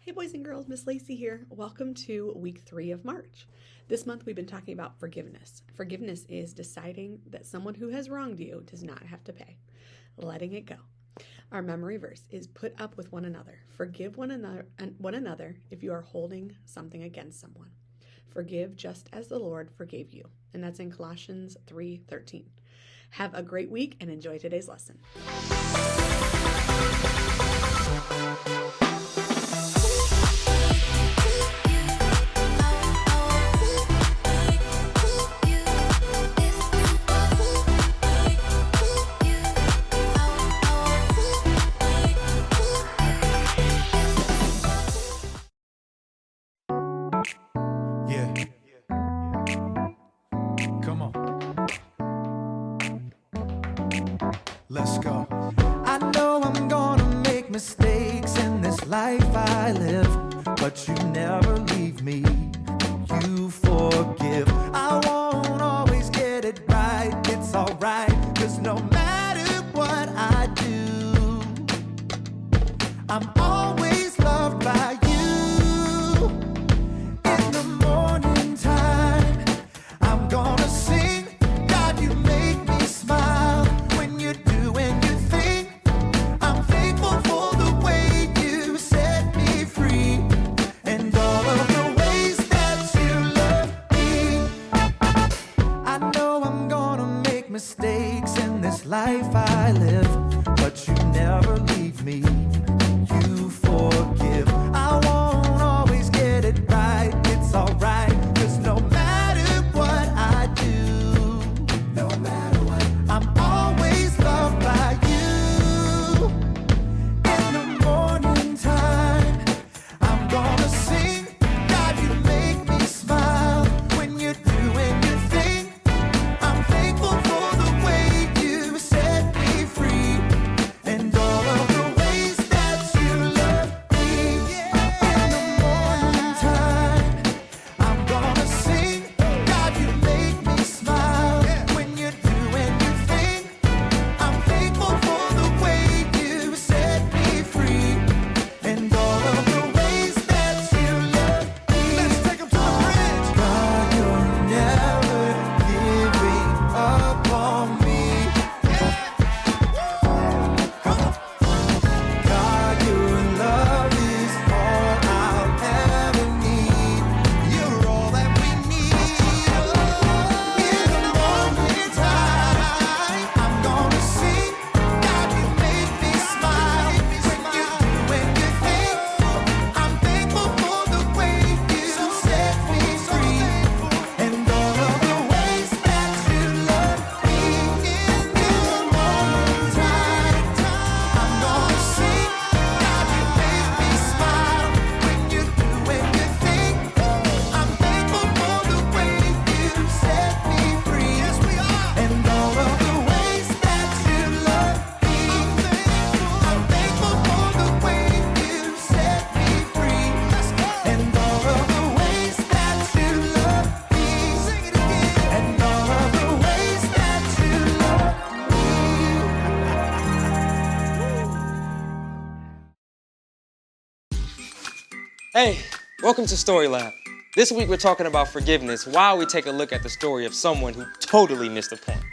Hey boys and girls, Miss Lacey here. Welcome to week 3 of March. This month we've been talking about forgiveness. Forgiveness is deciding that someone who has wronged you does not have to pay, letting it go. Our memory verse is put up with one another. Forgive one another if you are holding something against someone. Forgive just as the Lord forgave you. And that's in Colossians 3:13. Have a great week and enjoy today's lesson. Let's go. I know I'm gonna make mistakes in this life I live, but you never leave me. You forgive. I won't always get it right. It's alright, 'cause no matter what I do, I'm always loved by you. In the morning time, I'm gonna sing. God, you make me smile. When you do anything, I'm thankful for the way you set me free, and all of the ways that you love me. I know I'm gonna make mistakes in this life I live, but you never leave me. You forgive. I won't always get it right. It's alright, 'cause no matter what I do, no matter what, I'm always loved by you. In the morning time, I'm gonna sing. God, you make me smile. When you're doing your thing, I'm thankful for the way you set me free, and all of the ways that you love me. In the morning time, I'm gonna sing. God, you make me smile. When you're doing your thing, I'm thankful for the way you set me free, and all of the ways that you love me. Let's take 'em to the bridge. God, you're never giving up on me. God, your love is all I'll ever need. You're all that we need. In the morning time, I'm gonna sing. God, you make me smile. When you do anything, I'm thankful for the way you set me free, and all of the ways that you love me. In the morning time, I'm gonna sing. God, you make me smile. When you do anything, I'm thankful for the way you set me free. Yes, we are. And all of the ways that you love me. I'm thankful for the way you set me free. And all of the ways that you love me. Sing it again. And all of the ways that you love Hey, welcome to Story Lab. This week we're talking about forgiveness while we take a look at the story of someone who totally missed the point.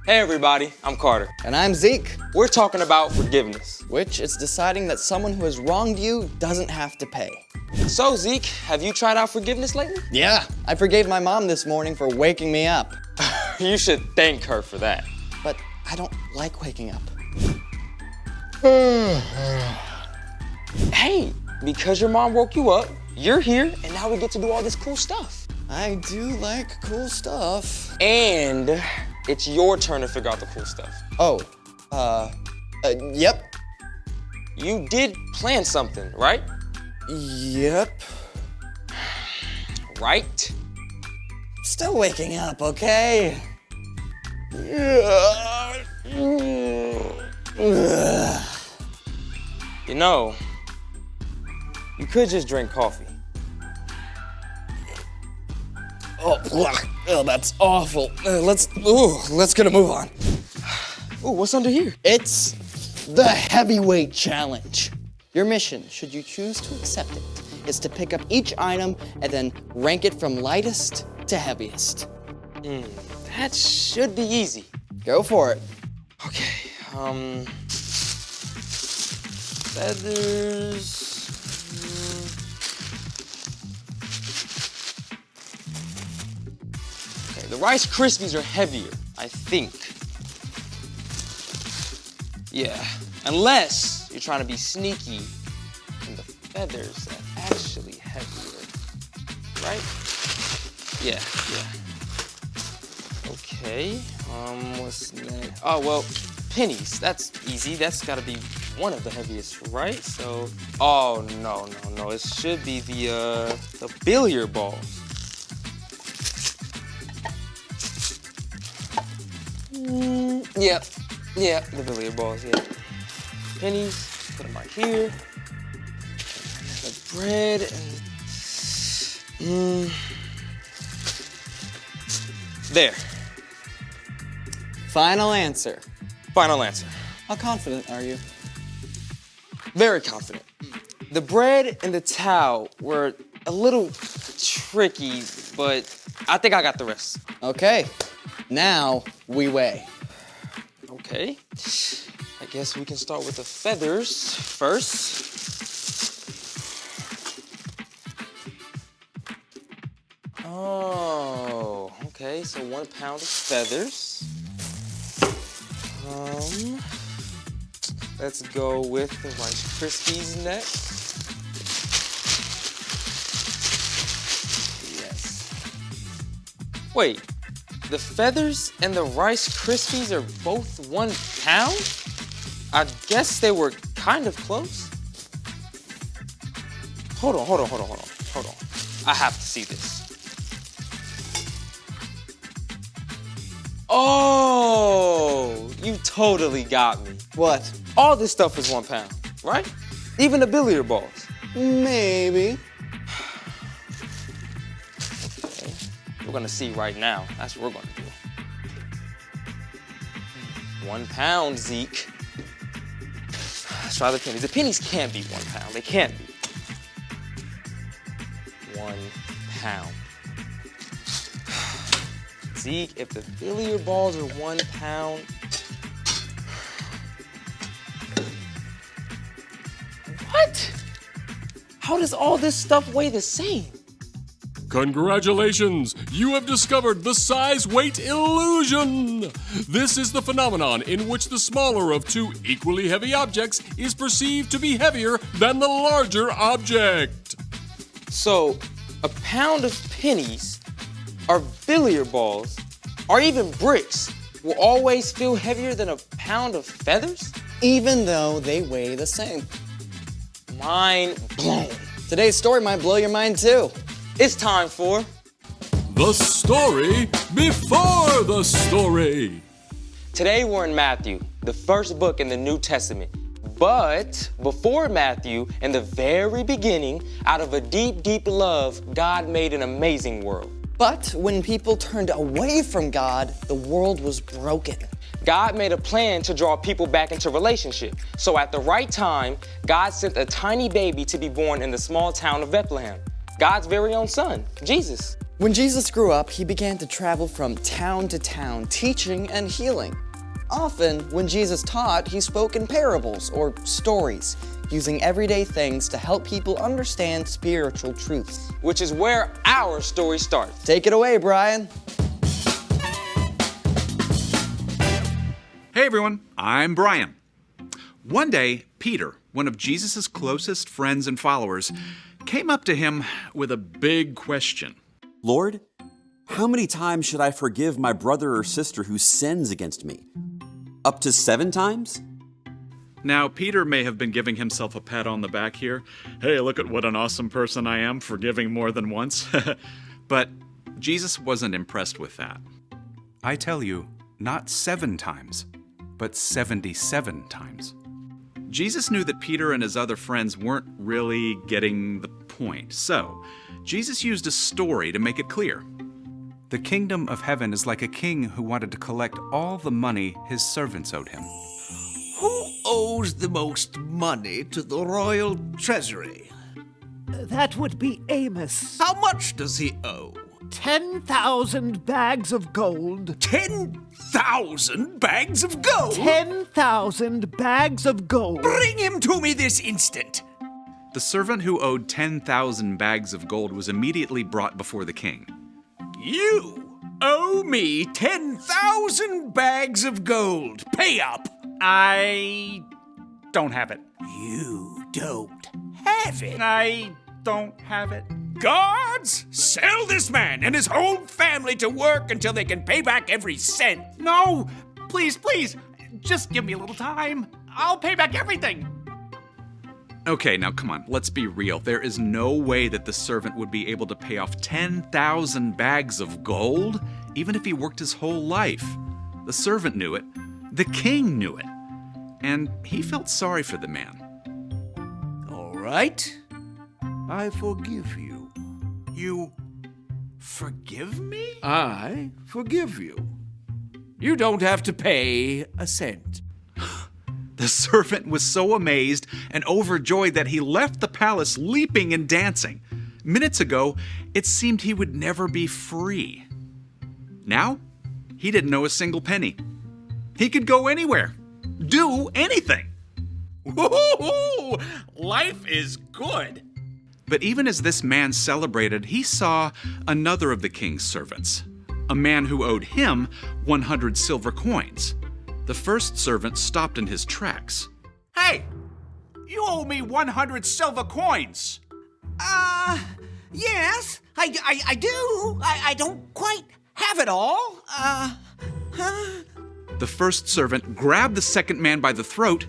Hey everybody, I'm Carter. And I'm Zeke, We're talking about forgiveness. which is deciding that someone who has wronged you doesn't have to pay. So Zeke, have you tried out forgiveness lately? Yeah, I forgave my mom this morning for waking me up, You should thank her for that. but I don't like waking up. Hey, because your mom woke you up, you're here, and now we get to do all this cool stuff. I do like cool stuff. And it's your turn to figure out the cool stuff. Oh, yep. You did plan something, right? Yep. Right? Still waking up, okay? You know, you could just drink coffee. Oh, that's awful. Let's get a move on. Ooh, what's under here? It's the heavyweight challenge. Your mission, should you choose to accept it, is to pick up each item and then rank it from lightest to heaviest. That should be easy. Go for it. Okay, feathers. Okay, the Rice Krispies are heavier, I think. Yeah, unless you're trying to be sneaky and the feathers are actually heavier, right? Yeah. Okay, what's next? Oh, well, pennies, that's easy. That's gotta be one of the heaviest, right? So, oh, no. It should be the billiard balls. Yeah, the billiard balls, yeah. Pennies, put them right here. The bread and... There. Final answer. Final answer. How confident are you? Very confident. The bread and the towel were a little tricky, but I think I got the rest. Okay, now we weigh. Okay. I guess we can start with the feathers first. Oh, okay, so 1 pound of feathers. Let's go with the Rice Krispies next. Yes. Wait, the feathers and the Rice Krispies are both 1 pound? I guess they were kind of close. Hold on. I have to see this. Oh, you totally got me. What? All this stuff is 1 pound, right? Even the billiard balls. Maybe. Okay, we're gonna see right now. That's what we're gonna do. 1 pound, Zeke. Let's try the pennies. The pennies can't be 1 pound. They can't be. 1 pound. Zeke, if the billiard balls are 1 pound, what? How does all this stuff weigh the same? Congratulations! You have discovered the size-weight illusion! This is the phenomenon in which the smaller of two equally heavy objects is perceived to be heavier than the larger object. So, a pound of pennies, or billiard balls, or even bricks will always feel heavier than a pound of feathers? Even though they weigh the same. Mind blown. Today's story might blow your mind too. It's time for The story before the story. Today we're in Matthew, the first book in the New Testament. But before Matthew, in the very beginning, out of a deep, deep love, God made an amazing world. But when people turned away from God, the world was broken. God made a plan to draw people back into relationship. So at the right time, God sent a tiny baby to be born in the small town of Bethlehem. God's very own son, Jesus. When Jesus grew up, he began to travel from town to town, teaching and healing. Often, when Jesus taught, he spoke in parables or stories, using everyday things to help people understand spiritual truths. Which is where our story starts. Take it away, Brian. Hey everyone, I'm Brian. One day, Peter, one of Jesus' closest friends and followers, came up to him with a big question. Lord, how many times should I forgive my brother or sister who sins against me? Up to 7 times? Now, Peter may have been giving himself a pat on the back here. Hey, look at what an awesome person I am, forgiving more than once. But Jesus wasn't impressed with that. I tell you, not 7 times, but 77 times. Jesus knew that Peter and his other friends weren't really getting the point. So, Jesus used a story to make it clear. The kingdom of heaven is like a king who wanted to collect all the money his servants owed him. Who owes the most money to the royal treasury? That would be Amos. How much does he owe? 10,000 bags of gold. 10,000 bags of gold? 10,000 bags of gold. Bring him to me this instant. The servant who owed 10,000 bags of gold was immediately brought before the king. You owe me 10,000 bags of gold. Pay up. I don't have it. You don't have it. I don't have it. Guards, sell this man and his whole family to work until they can pay back every cent. No! Please, please, just give me a little time. I'll pay back everything. Okay, now come on, let's be real. There is no way that the servant would be able to pay off 10,000 bags of gold, even if he worked his whole life. The servant knew it. The king knew it. And he felt sorry for the man. All right. I forgive you. You forgive me? I forgive you. You don't have to pay a cent. The servant was so amazed and overjoyed that he left the palace leaping and dancing. Minutes ago, it seemed he would never be free. Now, he didn't owe a single penny. He could go anywhere, do anything. Woo-hoo-hoo! Life is good. But even as this man celebrated, he saw another of the king's servants, a man who owed him 100 silver coins. The first servant stopped in his tracks. Hey, you owe me 100 silver coins. Yes, I do. I don't quite have it all. The first servant grabbed the second man by the throat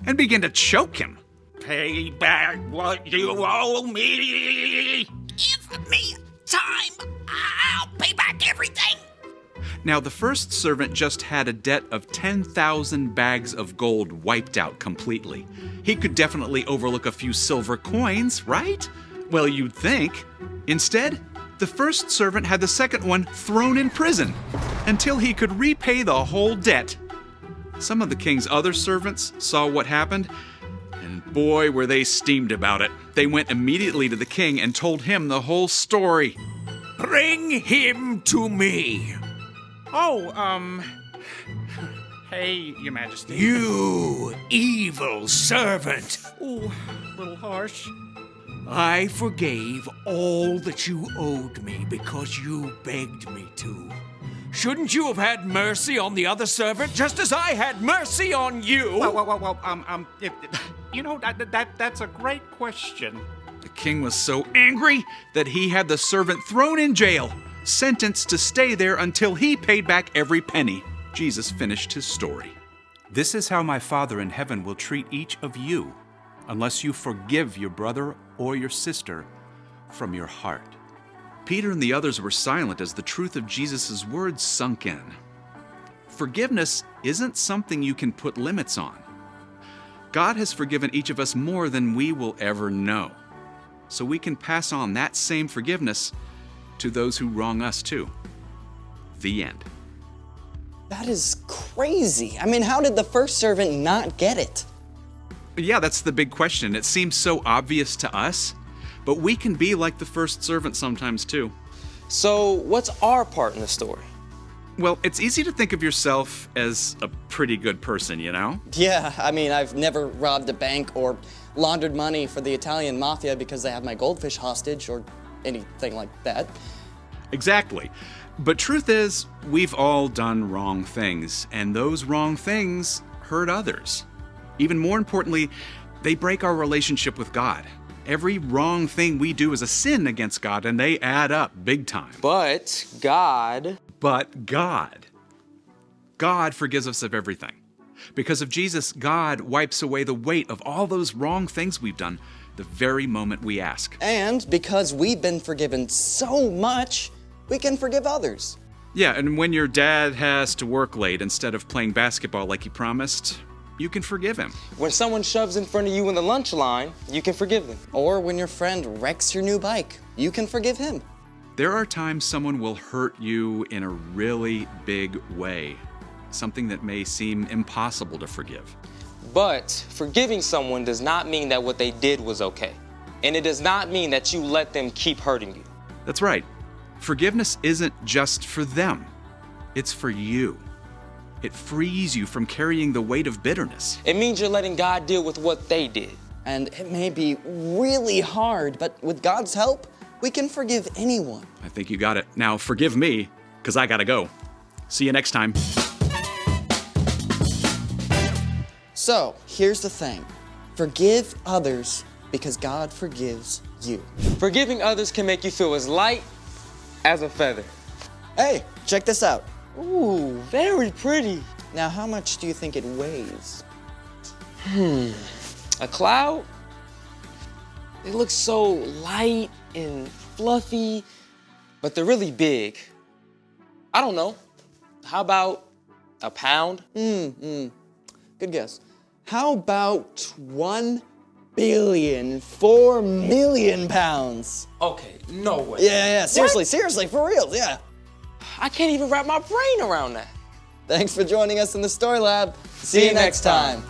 and began to choke him. Pay back what you owe me. Give me time. I'll pay back everything. Now, the first servant just had a debt of 10,000 bags of gold wiped out completely. He could definitely overlook a few silver coins, right? Well, you'd think. Instead, the first servant had the second one thrown in prison until he could repay the whole debt. Some of the king's other servants saw what happened, and boy, were they steamed about it. They went immediately to the king and told him the whole story. Bring him to me. Hey, Your Majesty. You evil servant. Ooh, a little harsh. I forgave all that you owed me because you begged me to. Shouldn't you have had mercy on the other servant just as I had mercy on you? That's a great question. The king was so angry that he had the servant thrown in jail, sentenced to stay there until he paid back every penny. Jesus finished his story. This is how my Father in heaven will treat each of you, unless you forgive your brother or your sister from your heart. Peter and the others were silent as the truth of Jesus' words sunk in. Forgiveness isn't something you can put limits on. God has forgiven each of us more than we will ever know, so we can pass on that same forgiveness to those who wrong us too. The end. That is crazy. I mean, how did the first servant not get it? Yeah, that's the big question. It seems so obvious to us, but we can be like the first servant sometimes too. So, what's our part in the story? Well, it's easy to think of yourself as a pretty good person, you know? Yeah, I mean, I've never robbed a bank or laundered money for the Italian mafia because they have my goldfish hostage or anything like that. Exactly. But truth is, we've all done wrong things, and those wrong things hurt others. Even more importantly, they break our relationship with God. Every wrong thing we do is a sin against God, and they add up big time. But God forgives us of everything. Because of Jesus, God wipes away the weight of all those wrong things we've done the very moment we ask. And because we've been forgiven so much, we can forgive others. Yeah, and when your dad has to work late instead of playing basketball like he promised, you can forgive him. When someone shoves in front of you in the lunch line, you can forgive them. Or when your friend wrecks your new bike, you can forgive him. There are times someone will hurt you in a really big way, something that may seem impossible to forgive. But forgiving someone does not mean that what they did was okay. And it does not mean that you let them keep hurting you. That's right. Forgiveness isn't just for them, it's for you. It frees you from carrying the weight of bitterness. It means you're letting God deal with what they did. And it may be really hard, but with God's help, we can forgive anyone. I think you got it. Now forgive me, because I gotta go. See you next time. So, here's the thing. Forgive others because God forgives you. Forgiving others can make you feel as light as a feather. Hey, check this out. Ooh, very pretty. Now, how much do you think it weighs? A cloud? They look so light and fluffy, but they're really big. I don't know. How about a pound? Good guess. How about 1,000,000,004,000,000 pounds? Okay, no way. Yeah, seriously, for real, yeah. I can't even wrap my brain around that. Thanks for joining us in the Story Lab. See you next time.